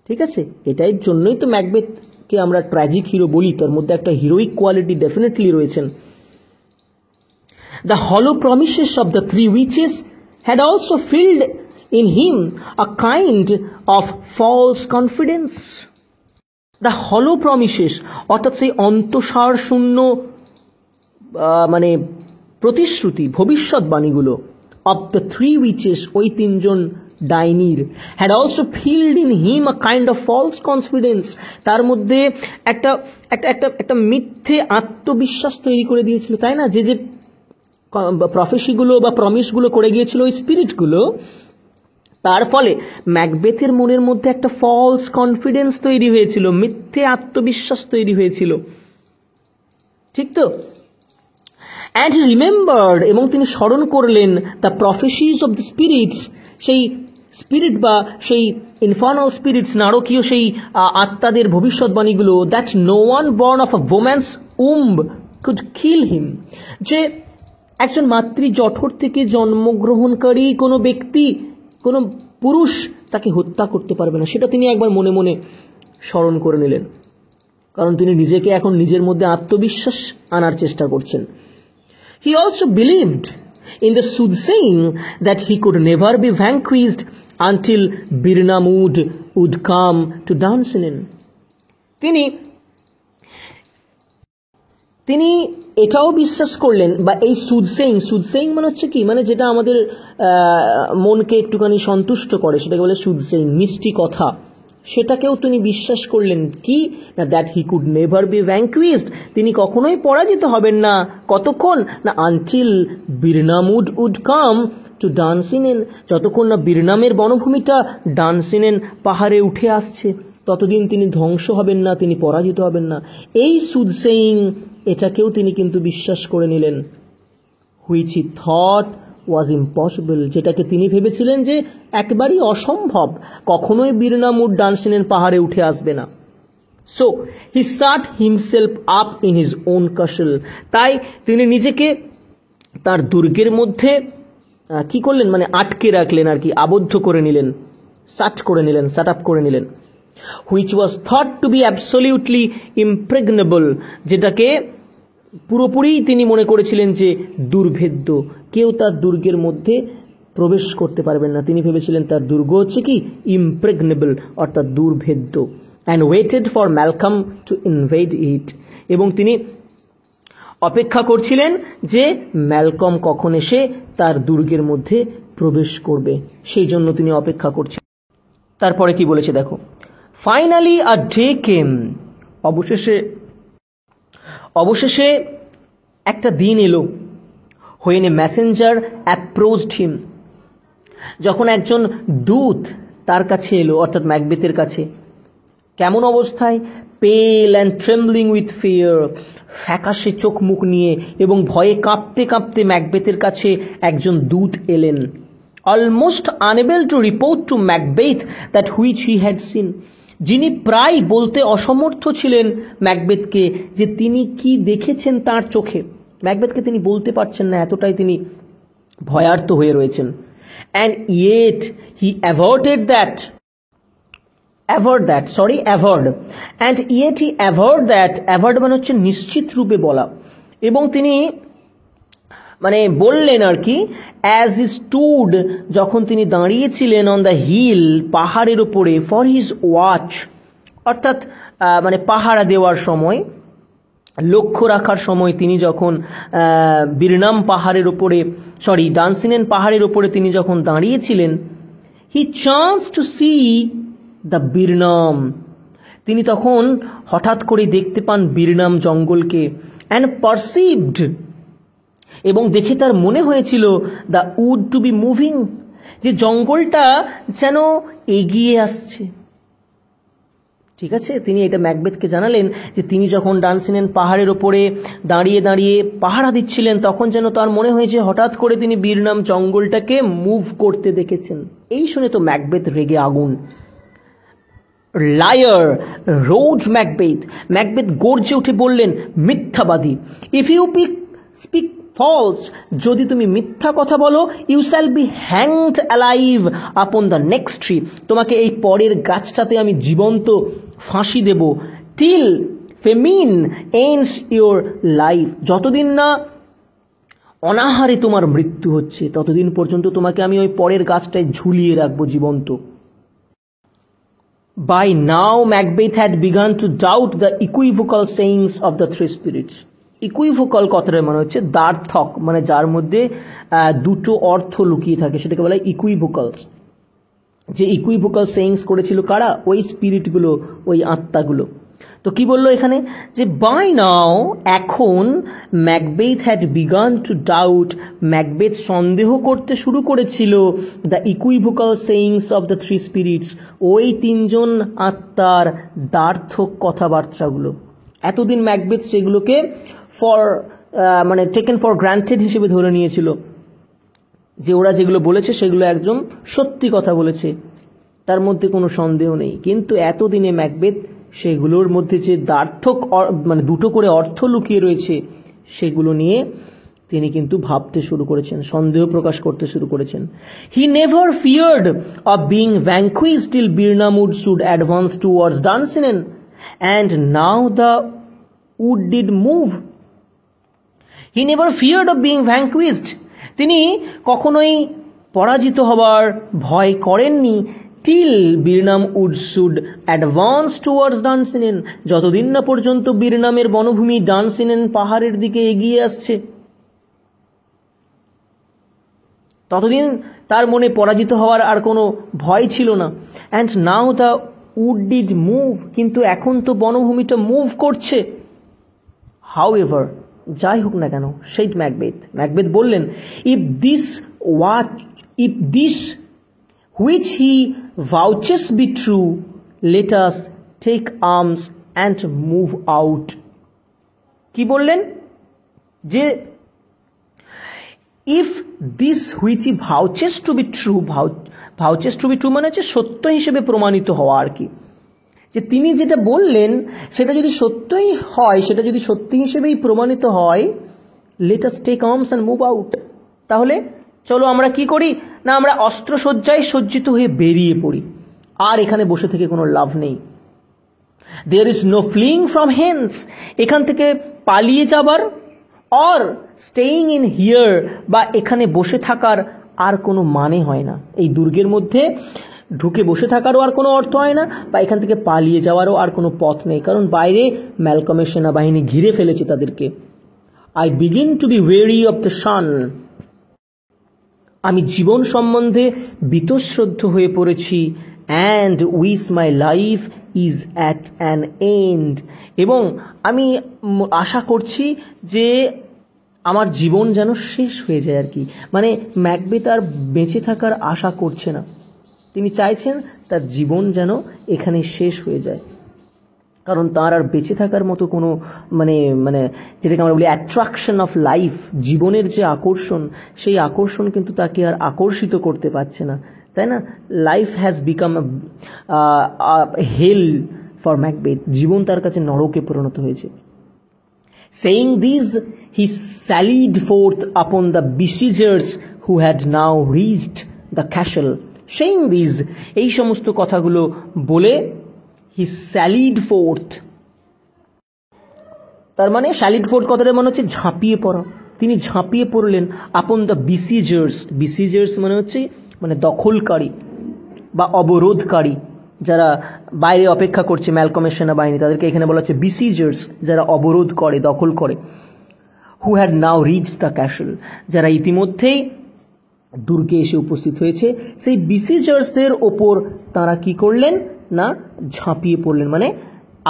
ঠিক আছে, এটাই জন্যই তো ম্যাকবেথকে আমরা ট্র্যাজিক হিরো বলি, তার মধ্যে একটা হিরোইক কোয়ালিটি ডেফিনেটলি রয়েছেন। The hollow promises of the three witches had also filled in him a kind of false confidence. The hollow promises, অর্থাৎ সেই অন্তঃসার শূন্য মানে প্রতিশ্রুতি, ভবিষ্যৎবাণীগুলো, of the three witches, ওই তিনজন ডাইনির, had also filled in him a kind of false confidence, তার মধ্যে একটা একটা একটা একটা মিথ্যে আত্মবিশ্বাস তৈরি করে দিয়েছিল, তাই না? যে যে প্রফেসিগুলো বা প্রমিসগুলো করে গিয়েছিল ওই স্পিরিটগুলো, তার ফলে ম্যাকবেথের মনের মধ্যে একটা ফলস কনফিডেন্স তৈরি হয়েছিল, মিথ্যে আত্মবিশ্বাস তৈরি হয়েছিল, ঠিক তো? অ্যান্ড হি রিমেম্বার্ড, এবং তিনি স্মরণ করলেন the prophecies of the spirits, সেই স্পিরিট বা সেই ইনফার্নাল স্পিরিটস, নারকীয় সেই আত্মাদের ভবিষ্যৎবাণীগুলো, that no one born of a woman's womb could kill him, যে একজন মাতৃ জঠর থেকে জন্মগ্রহণকারী কোনো ব্যক্তি, কোনো পুরুষ তাকে হত্যা করতে পারবে না, সেটা তিনি একবার মনে মনে স্মরণ করে নিলেন, কারণ তিনি নিজেকে এখন নিজের মধ্যে আত্মবিশ্বাস আনার চেষ্টা করছেন। He also believed in the soothsaying that he could never be vanquished until Birnamwood would come to Dunsinane. তিনি এটাও বিশ্বাস করলেন, বা এই সুদসেইং মানে হচ্ছে কি, মানে যেটা আমাদের মনকে একটুখানি সন্তুষ্ট করে, সেটাকে বলে সুদসেইং, মিষ্টি কথা, সেটাকেও তিনি বিশ্বাস করলেন। কি না, that he could never be vanquished, তিনি কখনোই পরাজিত হবেন না। কতক্ষণ না, until Birnam Wood would come to Dunsinane, যতক্ষণ না বিরনামের বনভূমিটা ডানসিনেন পাহাড়ে উঠে আসছে, ততদিন তিনি ধ্বংস হবেন না, তিনি পরাজিত হবেন না। এই সুদসেইং, এটাকেও তিনি কিন্তু বিশ্বাস করে নিলেন। Which he thought was impossible, যেটাকে তিনি ভেবেছিলেন যে একেবারেই অসম্ভব, কখনোই বিরনামউড ডানসিনেন পাহাড়ে উঠে আসবে না। So he shut himself up in his own castle, তাই তিনি নিজেকে তার দুর্গের মধ্যে কি করলেন, মানে আটকে রাখলেন আর কি, আবদ্ধ করে নিলেন, সাট আপ করে নিলেন। Which was thought to be absolutely impregnable, যেটাকে পুরোপুরি তিনি মনে করেছিলেন যে দুর্ভেদ্য, কেউ তার দুর্গের মধ্যে প্রবেশ করতে পারবেন না। তিনি ভেবেছিলেন তার দুর্গ হচ্ছে কি ইমপ্রেগনেবল, অর্থাৎ দুর্ভেদ্য। And waited for Malcolm to invade it, এবং তিনি অপেক্ষা করছিলেন যে ম্যালকম কখন এসে তার দুর্গের মধ্যে প্রবেশ করবে, সেই জন্য তিনি অপেক্ষা করছিলেন। তারপরে কি বলেছে দেখো, ফাইনালি আ ডে কেম, অবশেষে একটা দিন এলো, when a messenger approached him, যখন একজন দূত তার কাছে এলো, অর্থাৎ ম্যাকবেথের কাছে। কেমন অবস্থায়? পেল অ্যান্ড ট্রেম্বলিং উইথ ফিয়ার, ফ্যাকাশে চোখ মুখ নিয়ে এবং ভয়ে কাঁপতে কাঁপতে ম্যাকবেথের কাছে একজন দূত এলেন। Almost unable to report to Macbeth that which he had seen, যিনি প্রায় বলতে অসমর্থ ছিলেন ম্যাকবেথকে যে তিনি কি দেখেছেন তার চোখে। ম্যাকবেথকে তিনি বলতে পারছেন না, এতটাই তিনি ভয়ার্ত হয়ে রয়েছেন। And yet he avoid that, and yet he avoid মানে হচ্ছে নিশ্চিত রূপে বলা, এবং তিনি মানে বললেন আর কি, অ্যাজ হি স্টুড, যখন তিনি দাঁড়িয়েছিলেন, অন দ্য হিল, পাহাড়ের ওপরে, ফর হিজ ওয়াচ, অর্থাৎ মানে পাহারা দেওয়ার সময়, লক্ষ্য রাখার সময়, তিনি যখন বিরনাম পাহাড়ের ওপরে, ডানসিনেন পাহাড়ের ওপরে তিনি যখন দাঁড়িয়েছিলেন, হি চান্স টু সি দ্য বিরনাম, তিনি তখন হঠাৎ করে দেখতে পান বিরনাম জঙ্গলকে। অ্যান্ড পারসিভড, এবং দেখে তার মনে হয়েছিল, the wood to be moving, যে জঙ্গলটা যেন এগিয়ে আসছে। ঠিক আছে, তিনি এটা ম্যাকবেথকে জানালেন যে তিনি যখন ডানসিনেন পাহাড়ের ওপরে দাঁড়িয়ে দাঁড়িয়ে পাহারা দিচ্ছিলেন, তখন যেন তার মনে হয়েছে হঠাৎ করে তিনি বিরনাম জঙ্গলটাকে মুভ করতে দেখেছেন। এই শুনে তো ম্যাকবেথ রেগে আগুন। লায়ার, রোজ ম্যাকবেথ, ম্যাকবেথ গর্জে উঠে বললেন, মিথ্যাবাদী। ইফ ইউ স্পিক ফলস, যদি তুমি মিথ্যা কথা বলো, you shall be hanged alive upon the next tree, তোমাকে এই পরের গাছটাতে আমি জীবন্ত ফাঁসি দেব। Till famine ends your life, যতদিন না অনাহারে তোমার মৃত্যু হচ্ছে ততদিন পর্যন্ত তোমাকে আমি ওই পরের গাছটায় ঝুলিয়ে রাখবো জীবন্ত। By now Macbeth had begun to doubt the equivocal sayings of the three spirits. Equivocal কথার মানে হচ্ছে দ্বার্থক, মানে যার মধ্যে দুটো অর্থ লুকিয়ে থাকে, সেটাকে বলা হয় ইকুইভোকালস। যে ইকুইভোকাল সেইংস করেছিল কারা? ওই স্পিরিটগুলো, ওই আত্মাগুলো। তো কি বললো এখানে? যে বাই নাও, এখন, Macbeth had begun to doubt, Macbeth সন্দেহ করতে শুরু করেছিল, the equivocal sayings of the three spirits, ওই তিনজন আত্মার দ্বার্থক কথাবার্তাগুলো। এতদিন ম্যাকবেথ সেগুলোকে মানে টেকেন ফর গ্রান্টেড হিসেবে ধরে নিয়েছিল, যে ওরা যেগুলো বলেছে সেগুলো একদম সত্যি কথা বলেছে, তার মধ্যে কোনো সন্দেহ নেই। কিন্তু এতদিনে ম্যাকবেথ সেগুলোর মধ্যে যে দ্বার্থক মানে দুটো করে অর্থ লুকিয়ে রয়েছে সেগুলো নিয়ে তিনি কিন্তু ভাবতে শুরু করেছেন, সন্দেহ প্রকাশ করতে শুরু করেছেন। He never feared of being vanquished till Birnam Wood should advance towards Dunsinane, and now the wood did move. He never feared of being vanquished, তিনি কখনোই পরাজিত হবার ভয় করেননি। Till Birnam Wood should advance towards Dunsinane, যতদিন না পর্যন্ত বিরনামের বনভূমি ডানসিনেন পাহাড়ের দিকে এগিয়ে আসছে, ততদিন তার মনে পরাজিত হওয়ার আর কোনো ভয় ছিল না। And now the wood did move, কিন্তু এখন তো বনভূমিটা মুভ করছে। হাউএভার, যাই হোক না কেন, সেই ম্যাকবেথ বললেন, if this which he vouches be true, let us take arms and move out. কি বললেন? যে if this which he vouches to be true, vouches to be true মানে হচ্ছে সত্য হিসেবে প্রমাণিত হওয়া আর কি, যে তিনি যেটা বললেন সেটা যদি সত্যই হয়, সেটা যদি সত্যি হিসেবেই প্রমাণিত হয়, let us take arms and move out, তাহলে চলো আমরা কি করি না, আমরা অস্ত্রসজ্জায় সজ্জিত হয়ে বেরিয়ে পড়ি, আর এখানে বসে থেকে কোনো লাভ নেই। there is no fleeing from hence, এখান থেকে পালিয়ে যাবার, or staying in here, বা এখানে বসে থাকার আর কোনো মানে হয় না। এই দুর্গের মধ্যে ঢুকে বসে থাকারও আর কোনো অর্থ হয় না, বা এখান থেকে পালিয়ে যাওয়ারও আর কোনো পথ নেই, কারণ বাইরে ম্যালকমের সেনাবাহিনী ঘিরে ফেলেছে তাদেরকে। I begin to be weary of the sun, আমি জীবন সম্বন্ধে বীতশ্রদ্ধ হয়ে পড়েছি, and wish my life is at an end, এবং আমি আশা করছি যে আমার জীবন যেন শেষ হয়ে যায় আর কি। মানে ম্যাকবেথ আর বেঁচে থাকার আশা করছে না, তিনি চাইছেন তার জীবন যেন এখানে শেষ হয়ে যায়, কারণ তার আর বেঁচে থাকার মতো কোনো মানে মানে যেটাকে আমরা বলি অ্যাট্রাকশন অফ লাইফ, জীবনের যে আকর্ষণ, সেই আকর্ষণ কিন্তু তাকে আর আকর্ষিত করতে পারছে না, তাই না? Life has become hell for Macbeth, জীবন তার কাছে নরকে পরিণত হয়েছে। Saying this, he sallied forth upon the besiegers who had now reached the castle. Saying this, এই সমস্ত কথাগুলো বলে he sallied forth, তার মানে sallied forth কথাটা মানে হচ্ছে ঝাঁপিয়ে পড়া, তিনি ঝাঁপিয়ে পড়লেন upon the besiegers, besiegers মানে হচ্ছে মানে দখলকারী বা অবরোধকারী, যারা বাইরে অপেক্ষা করছে ম্যালকমের সেনাবাহিনী, তাদেরকে এখানে বলা হচ্ছে বিসিজার্স, যারা অবরোধ করে, দখল করে। Who had now reached the castle, যারা ইতিমধ্যেই দুর্গে এসে উপস্থিত হয়েছে, সেই বিসিজার্সদের ওপর তারা কি করলেন না ঝাঁপিয়ে পড়লেন, মানে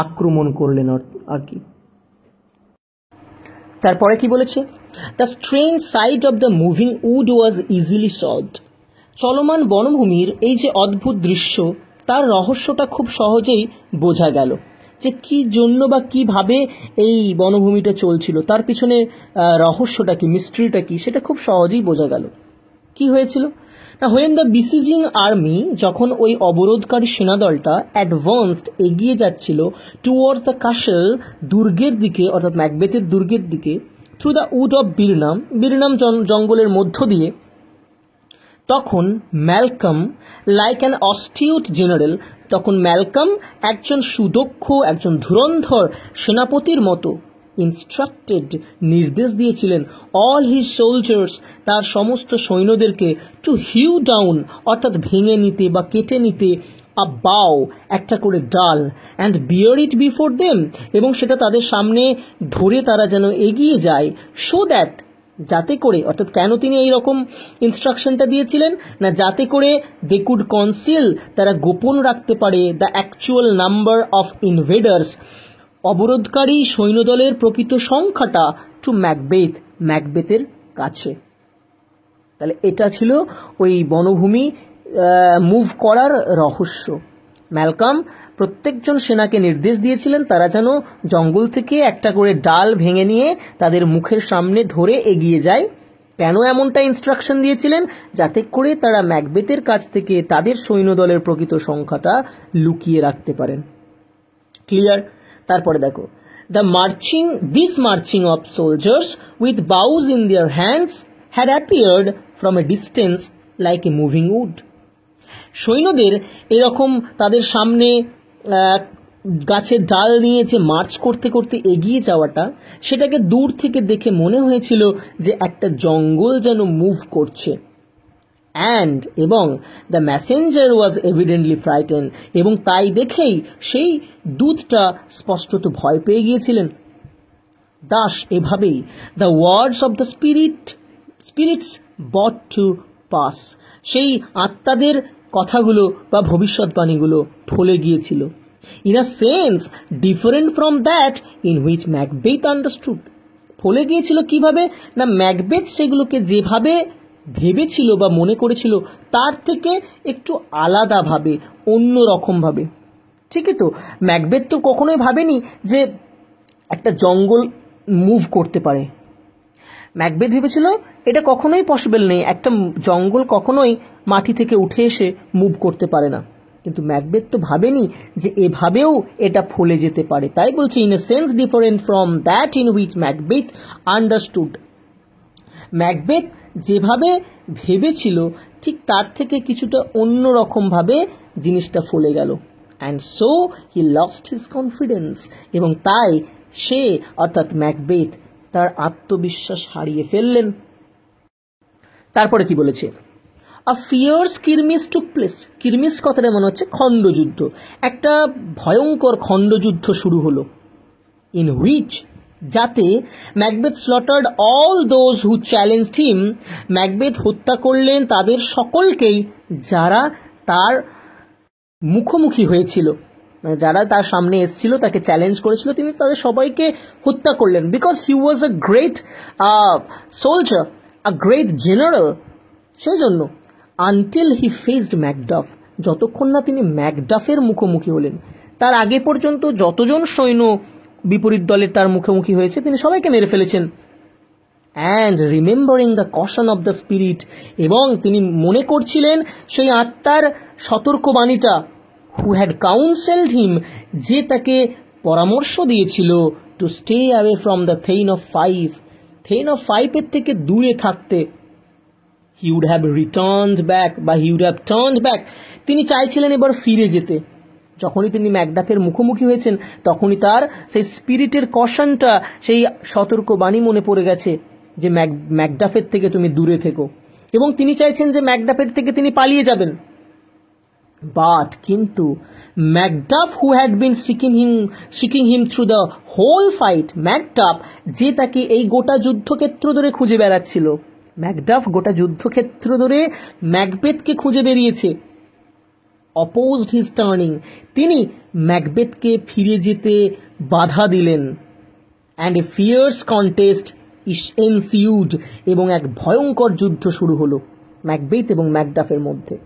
আক্রমণ করলেন আর কি। তারপরে কি বলেছে? The strange side of the moving wood was easily solved. চলমান বনভূমির এই যে অদ্ভুত দৃশ্য, তার রহস্যটা খুব সহজেই বোঝা গেল, যে কি জন্য বা কিভাবে এই বনভূমিটা চলছিল, তার পিছনে রহস্যটা কি, মিস্ট্রিটা কি, সেটা খুব সহজেই বোঝা গেল। কি হয়েছিল না, হোয়েন দ্য বিসিজিং আর্মি, যখন ওই অবরোধকারী সেনাদলটা অ্যাডভান্সড, এগিয়ে যাচ্ছিল টুয়ার্ডস দ্য ক্যাসল, দুর্গের দিকে, অর্থাৎ ম্যাকবেথের দুর্গের দিকে, থ্রু দ্য উড অফ বীরনাম, বীরনাম জঙ্গলের মধ্য দিয়ে, তখন ম্যালকম লাইক অ্যান অস্টিউট জেনারেল, তখন ম্যালকম একজন সুদক্ষ, একজন ধুরন্ধর সেনাপতির মতো ইনস্ট্রাক্টেড, নির্দেশ দিয়েছিলেন অল হিজ সোলজার্স, তার সমস্ত সৈন্যদেরকে, টু হিউ ডাউন, অর্থাৎ ভেঙে নিতে বা কেটে নিতে, আ বাও, একটা করে ডাল, and bear it before them, এবং সেটা তাদের সামনে ধরে তারা যেন এগিয়ে যায়, সো দ্যাট, যাতে করে, অর্থাৎ কেন তিনি এই রকম ইনস্ট্রাকশনটা দিয়েছিলেন না, যাতে করে দে কুড কনসিল, তারা গোপন রাখতে পারে, দ্য অ্যাকচুয়াল নাম্বার অফ ইনভেডার্স, অবরোধকারী সৈন্যদলের প্রকৃত সংখ্যাটা, টু ম্যাকবেথ, ম্যাকবেথের কাছে। তাহলে এটা ছিল ওই বনভূমি মুভ করার রহস্য। ম্যালকম প্রত্যেকজন সেনাকে নির্দেশ দিয়েছিলেন তারা যেন জঙ্গল থেকে একটা করে ডাল ভেঙে নিয়ে তাদের মুখের সামনে ধরে এগিয়ে যায়। কেন এমনটা ইনস্ট্রাকশন দিয়েছিলেন? যাতে করে তারা ম্যাকবেথের কাছ থেকে তাদের সৈন্যদলের প্রকৃত সংখ্যাটা লুকিয়ে রাখতে পারেন। ক্লিয়ার? তারপরে দেখো, this marching of soldiers with boughs in their hands had appeared from a distance like a moving wood. সৈন্যদের এরকম তাদের সামনে গাছের ডাল নিয়ে যে মার্চ করতে করতে এগিয়ে যাওয়াটা, সেটাকে দূর থেকে দেখে মনে হয়েছিল যে একটা জঙ্গল যেন মুভ করছে। অ্যান্ড, এবং the messenger was evidently frighten, এবং তাই দেখেই সেই দূতটা স্পষ্টত ভয় পেয়ে গিয়েছিলেন। দাস, এভাবেই the words of the spirits but to pass, সেই আত্মাদের কথাগুলো বা ভবিষ্যৎবাণীগুলো ফলে গিয়েছিল। In a sense different from that in which Macbeth understood. ফলে গিয়েছিল কিভাবে না, ম্যাকবেথ সেগুলোকে যেভাবে ভেবেছিল বা মনে করেছিল তার থেকে একটু আলাদাভাবে, অন্য রকমভাবে। ঠিকই তো, ম্যাকবেথ তো কখনোই ভাবেনি যে একটা জঙ্গল মুভ করতে পারে। ম্যাকবেথ ভেবেছিল এটা কখনোই পসিবল নেই, একটা জঙ্গল কখনোই মাটি থেকে উঠে এসে মুভ করতে পারে না। কিন্তু ম্যাকবেথ তো ভাবেনি যে এভাবেও এটা ফলে যেতে পারে। তাই বলছি, in a sense different from that in which Macbeth understood. Macbeth যেভাবে ভেবেছিল ঠিক তার থেকে কিছুটা অন্যরকমভাবে জিনিসটা ফলে গেল। And so he lost his confidence, এবং তাই সে, অর্থাৎ ম্যাকবেথ, তার আত্মবিশ্বাস হারিয়ে ফেললেন। তারপরে কি বলেছে? আ ফিয়ার্স কিরমিস টুক প্লেস। কিরমিস কথাটা মনে হচ্ছে খণ্ডযুদ্ধ, একটা ভয়ঙ্কর খণ্ডযুদ্ধ শুরু হলো। ইন হুইচ, যাতে Macbeth স্লটার্ড all those who challenged him, Macbeth হত্যা করলেন তাদের সকলকেই যারা তার মুখোমুখি হয়েছিল, মানে যারা তার সামনে এসেছিল, তাকে চ্যালেঞ্জ করেছিল, তিনি তাদের সবাইকে হত্যা করলেন, because he was a great soldier, a great general. সেই জন্য আনটিল হি ফেসড ম্যাকডাফ, যতক্ষণ না তিনি ম্যাকডাফের মুখোমুখি হলেন। তার আগে পর্যন্ত যতজন সৈন্য বিপরীত দলের তার মুখোমুখি হয়েছে, তিনি সবাইকে মেরে ফেলেছেন। And remembering the caution of the spirit, এবং তিনি মনে করছিলেন সেই আত্মার সতর্কবাণীটা, হু হ্যাড কাউন্সেলড হিম, যে তাকে পরামর্শ দিয়েছিল, to stay away from the thane of Fife, thane of ফাইভের থেকে দূরে থাকতে। He would have returned back, বা he would have turned back, তিনি চাইছিলেন এবার ফিরে যেতে। যখনই তিনি ম্যাকডাফের মুখোমুখি হয়েছেন, তখনই তার সেই স্পিরিটের কশনটা, সেই সতর্কবাণী মনে পড়ে গেছে যে ম্যাকডাফের থেকে তুমি দূরে থেকো, এবং তিনি চাইছেন যে ম্যাকডাফের থেকে তিনি পালিয়ে যাবেন। বাট কিন্তু Macduff, who had been seeking him through the whole fight, Macduff যে তাকে এই গোটা যুদ্ধক্ষেত্র ধরে খুঁজে বেড়াচ্ছিল, ম্যাকডাফ গোটা যুদ্ধক্ষেত্র ধরে ম্যাকবেথকে খুঁজে বেরিয়েছে, অপোজড হিজ টার্নিং, তিনি ম্যাকবেথকে ফিরে যেতে বাধা দিলেন। অ্যান্ড এ ফিয়ার্স কন্টেস্ট এনসিউড, এবং এক ভয়ঙ্কর যুদ্ধ শুরু হলো ম্যাকবেথ এবং ম্যাকডাফের মধ্যে।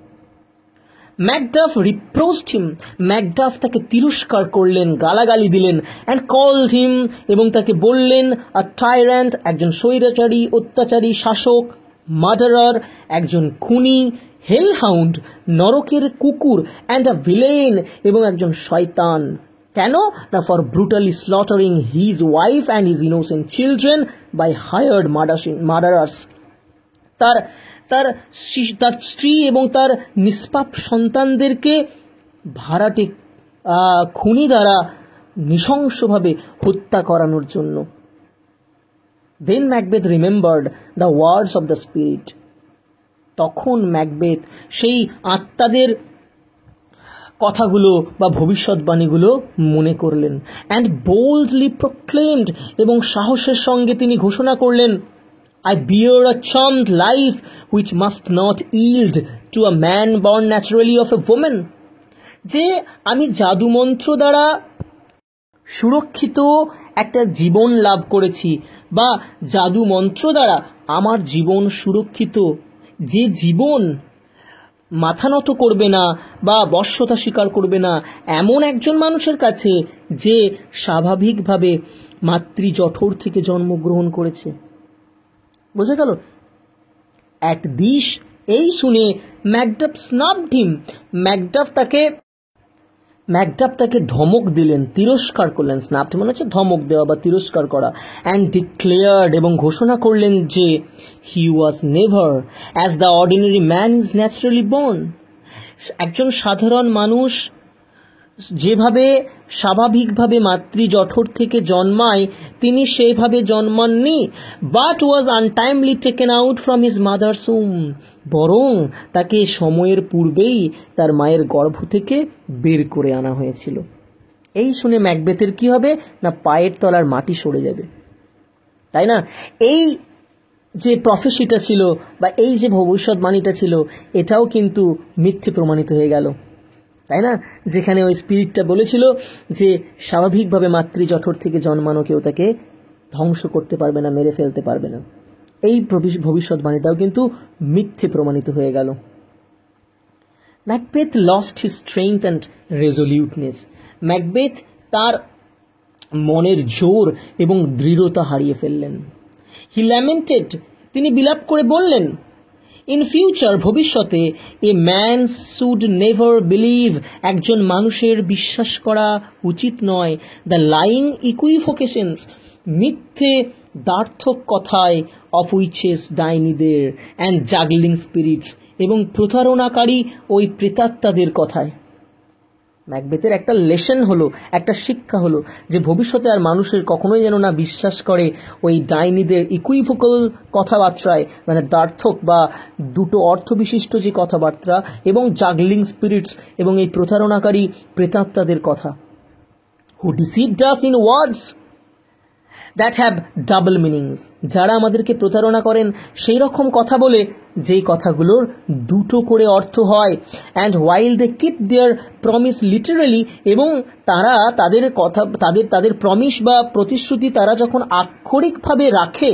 ম্যাকডাফ রিপ্রোচড হিম, ম্যাকডাফ তাকে তিরস্কার করলেন, গালাগালি দিলেন। অ্যান্ড কল্ড হিম, এবং তাকে বললেন আ টাইরান্ট, একজন স্বৈরাচারী, অত্যাচারী শাসক, মার্ডারার, একজন খুনি, হেলহাউন্ড, নরকের কুকুর, অ্যান্ড আ ভিলেন, এবং একজন শয়তান। কেন না, for brutally slaughtering his wife and his innocent children by hired murderers, তার স্ত্রী এবং তার নিষ্পাপ সন্তানদেরকে ভাড়াটে খুনি দ্বারা নৃশংসভাবে হত্যা করানোর জন্য। Then Macbeth remembered the words of the spirit, তখন ম্যাকবেথ সেই আত্মাদের কথাগুলো বা ভবিষ্যৎবাণীগুলো মনে করলেন। অ্যান্ড বোল্ডলি প্রোক্লেমড, এবং সাহসের সঙ্গে তিনি ঘোষণা করলেন, I bear a charmed life which must not yield to a man born naturally of a woman, যে আমি জাদুমন্ত্র দ্বারা সুরক্ষিত একটা জীবন লাভ করেছি, বা জাদুমন্ত্র দ্বারা আমার জীবন সুরক্ষিত, যে জীবন মাথা নত করবে না বা বশ্যতা স্বীকার করবে না এমন একজন মানুষের কাছে, যে স্বাভাবিকভাবে মাতৃজঠর থেকে জন্মগ্রহণ করেছে। বোঝা গেল? অ্যাট দিস, এই শুনে ম্যাকডাফ স্নাবড হিম, ম্যাকডাফ তাকে ধমক দিলেন, তিরস্কার করলেন। স্নাবড মানে হচ্ছে ধমক দেওয়া বা তিরস্কার করা। অ্যান্ড ডিক্লেয়ার্ড, এবং ঘোষণা করলেন যে he was never as the ordinary man is naturally born, একজন সাধারণ মানুষ যেভাবে স্বাভাবিকভাবে মাতৃজঠর থেকে জন্মায়, তিনি সেইভাবে জন্মাননি। But was untimely taken out from his mother's womb, বরং তাকে সময়ের পূর্বেই তার মায়ের গর্ভ থেকে বের করে আনা হয়েছিল। এই শুনে ম্যাকবেথের কি হবে না, পায়ের তলার মাটি সরে যাবে, তাই না? এই যে প্রফেসিটা ছিল বা এই যে ভবিষ্যৎবাণীটা ছিল, এটাও কিন্তু মিথ্যে প্রমাণিত হয়ে গেল, তাই না? যেখানে ওই স্পিরিটটা বলেছিল যে স্বাভাবিকভাবে মাতৃজঠর থেকে জন্মানো কেউ তাকে ধ্বংস করতে পারবে না, মেরে ফেলতে পারবে না, এই ভবিষ্যৎবাণীটাও কিন্তু মিথ্যে প্রমাণিত হয়ে গেল। Macbeth lost his strength and resoluteness, Macbeth তার মনের জোর এবং দৃঢ়তা হারিয়ে ফেললেন। হি ল্যামেন্টেড, তিনি বিলাপ করে বললেন, ইন ফিউচার, ভবিষ্যতে, a man should never believe, একজন মানুষের বিশ্বাস করা উচিত নয়, দ্য লাইং ইকুইভোকেশনস, মিথ্যে দ্বার্থক কথায়, অফ উইচেস, ডাইনিদের, অ্যান্ড জাগলিং স্পিরিটস, এবং প্রতারণাকারী ওই প্রেতাত্মাদের কথায়। ম্যাকবেথের একটা লেসন হলো, একটা শিক্ষা হলো যে ভবিষ্যতে আর মানুষের কখনোই যেন না বিশ্বাস করে ওই ডাইনিদের ইকুইভোকাল কথাবার্তায়, মানে দ্বার্থক বা দুটো অর্থবিশিষ্ট যে কথাবার্তা, এবং জাগলিং স্পিরিটস, এবং এই প্রতারণাকারী প্রেতাত্মাদের কথা। Who deceived us in words, that have double meanings, যারা আমাদেরকে প্রতারণা করেন সেই রকম কথা বলে যেই কথাগুলোর দুটো করে অর্থ হয়। And while they keep their promise literally, এবং তারা তাদের কথা তাদের প্রমিস বা প্রতিশ্রুতি তারা যখন আক্ষরিকভাবে রাখে,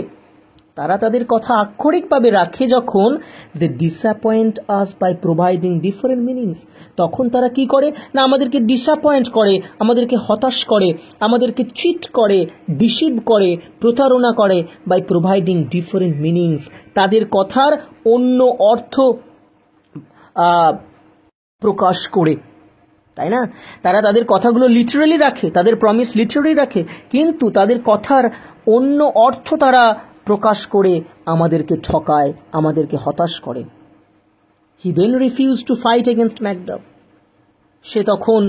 তারা তাদের কথা আক্ষরিকভাবে রাখে যখন, they disappoint us by providing different meanings, তখন তারা কি করে না আমাদেরকে ডিসঅ্যাপয়েন্ট করে, আমাদেরকে হতাশ করে, আমাদেরকে চিট করে, ডিসিভ করে, প্রতারণা করে বাই প্রোভাইডিং ডিফারেন্ট মিনিংস, তাদের কথার অন্য অর্থ প্রকাশ করে, তাই না? তারা তাদের কথাগুলো লিটারালি রাখে, তাদের প্রমিস লিটারালি রাখে, কিন্তু তাদের কথার অন্য অর্থ তারা প্রকাশ করে আমাদেরকে ঠকায়, আমাদেরকে হতাশ করে। He then refuse to fight against Macduff, সে তখন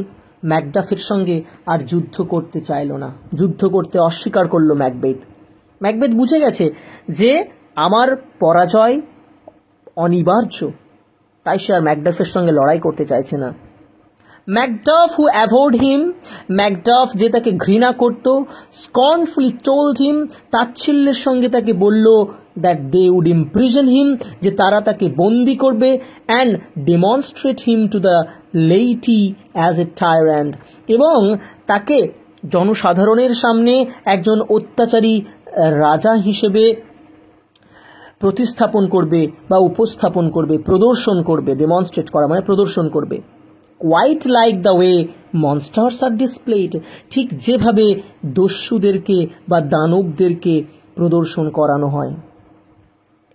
ম্যাকডাফের সঙ্গে আর যুদ্ধ করতে চাইল না, যুদ্ধ করতে অস্বীকার করলো ম্যাকবেথ। ম্যাকবেথ বুঝে গেছে যে আমার পরাজয় অনিবার্য, তাই সে আর ম্যাকডাফের সঙ্গে লড়াই করতে চাইছে না। ম্যাকডাফ হু অ্যাভয়েড হিম, ম্যাকডাফ যে তাকে ঘৃণা করত, স্কর্নফুলি টোল্ড হিম, তাচ্ছিল্যের সঙ্গে তাকে বলল that they would imprison him, যে তারা তাকে বন্দি করবে, and demonstrate him to the laity as a tyrant, এবং তাকে জনসাধারণের সামনে একজন অত্যাচারী রাজা হিসেবে প্রতিস্থাপন করবে বা উপস্থাপন করবে, প্রদর্শন করবে। ডেমনস্ট্রেট করা মানে প্রদর্শন করবে। Quite like the way monsters are displayed, ঠিক যেভাবে দস্যুদেরকে বা দানবদেরকে প্রদর্শন করানো হয়।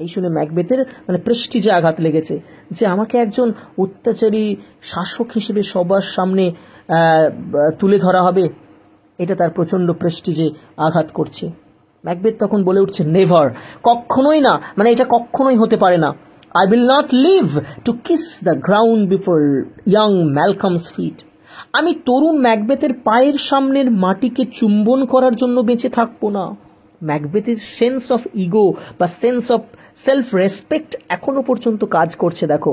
এই শুনে ম্যাকবেথের মানে প্রেস্টিজে আঘাত লেগেছে, যে আমাকে একজন অত্যাচারী শাসক হিসেবে সবার সামনে তুলে ধরা হবে, এটা তার প্রচণ্ড প্রেস্টিজে আঘাত করছে। ম্যাকবেথ তখন বলে উঠছে, নেভার, কখনোই না, মানে এটা কখনোই হতে পারে না। I will not live to kiss the ground before young Malcolm's feet. আমি তরুণ ম্যাকবেথের পায়ের সামনের মাটিকে চুম্বন করার জন্য বেঁচে থাকবো না। ম্যাকবেথের সেন্স অফ ইগো বা সেন্স অফ সেলফ রেসপেক্ট এখনো পর্যন্ত কাজ করছে। দেখো,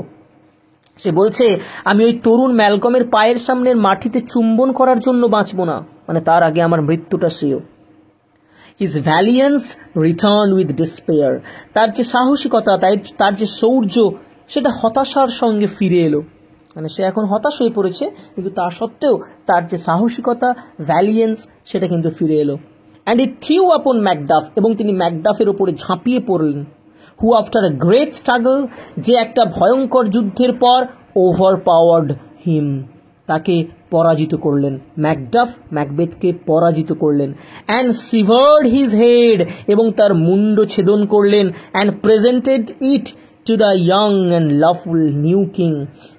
সে বলছে আমি ওই তরুণ ম্যালকমের পায়ের সামনের মাটিতে চুম্বন করার জন্য বাঁচবো না, মানে তার আগে আমার মৃত্যুটা শ্রেয়। His valiance returned with despair. তার যে সাহসিকতা, তার যে শৌর্য, সেটা হতাশার সঙ্গে ফিরে এলো। মানে সে এখন হতাশ হয়ে পড়েছে, কিন্তু তা সত্ত্বেও তার যে সাহসিকতা, ভ্যালিয়েন্স, সেটা কিন্তু ফিরে এলো। অ্যান্ড হি থ্রিউ আপন ম্যাকডাফ, এবং তিনি ম্যাকডাফের ওপরে ঝাঁপিয়ে পড়লেন। হু আফটার এ গ্রেট স্ট্রাগল, যে একটা ভয়ঙ্কর যুদ্ধের পর ওভার পাওয়ার্ড হিম, তাকে পরাজিত করলেন। ম্যাকডাফ ম্যাকবেথকে পরাজিত করলেন। অ্যান্ড সিভার্ড হিজ হেড, এবং তার মুন্ড ছেদন করলেন। And presented it to the young and lawful new king,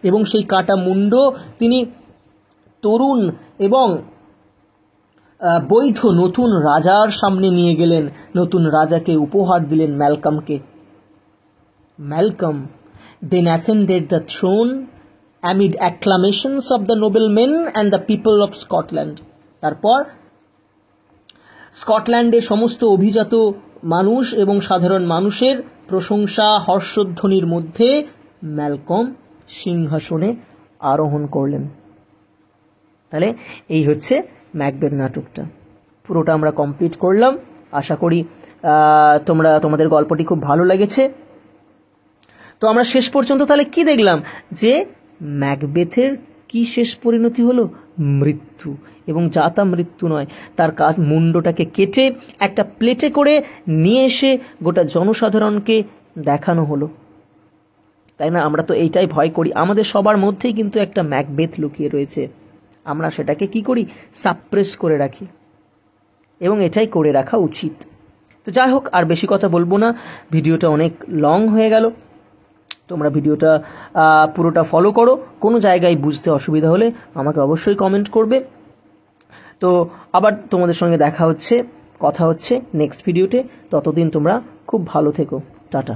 এবং সেই কাটা মুন্ড তিনি তরুণ এবং বৈধ নতুন রাজার সামনে নিয়ে গেলেন, নতুন রাজাকে উপহার দিলেন ম্যালকমকে। Malcolm then ascended the throne amid acclamations of the noblemen and the people of Scotland. তারপর স্কটল্যান্ডের সমস্ত অভিজাত মানুষ এবং সাধারণ মানুষের প্রশংসা হর্ষধ্বনির মধ্যে ম্যালকম সিংহাসনে আরোহণ করলেন। তাহলে এই হচ্ছে ম্যাকবেথ নাটকটা, পুরোটা আমরা কমপ্লিট করলাম। আশা করি তোমাদের গল্পটি খুব ভালো লেগেছে। তো আমরা শেষ পর্যন্ত তাহলে কি দেখলাম, যে ম্যাকবেথের কি শেষ পরিণতি হলো? মৃত্যু। এবং যা তা মৃত্যু নয়, তার মুন্ডটাকে কেটে একটা প্লেটে করে নিয়ে এসে গোটা জনসাধারণকে দেখানো হলো, তাই না? আমরা তো এইটাই ভয় করি, আমাদের সবার মধ্যেই কিন্তু একটা ম্যাকবেথ লুকিয়ে রয়েছে, আমরা সেটাকে কি করি? সাপ্রেস করে রাখি, এবং এটাই করে রাখা উচিত। তো যাই হোক, আর বেশি কথা বলবো না, ভিডিওটা অনেক লং হয়ে গেল। তোমরা ভিডিওটা পুরোটা ফলো করো, কোনো জায়গায় বুঝতে অসুবিধা হলে আমাকে অবশ্যই কমেন্ট করবে। তো আবার তোমাদের সঙ্গে কথা হচ্ছে নেক্সট ভিডিওতে। ততদিন তোমরা খুব ভালো থেকো। টাটা।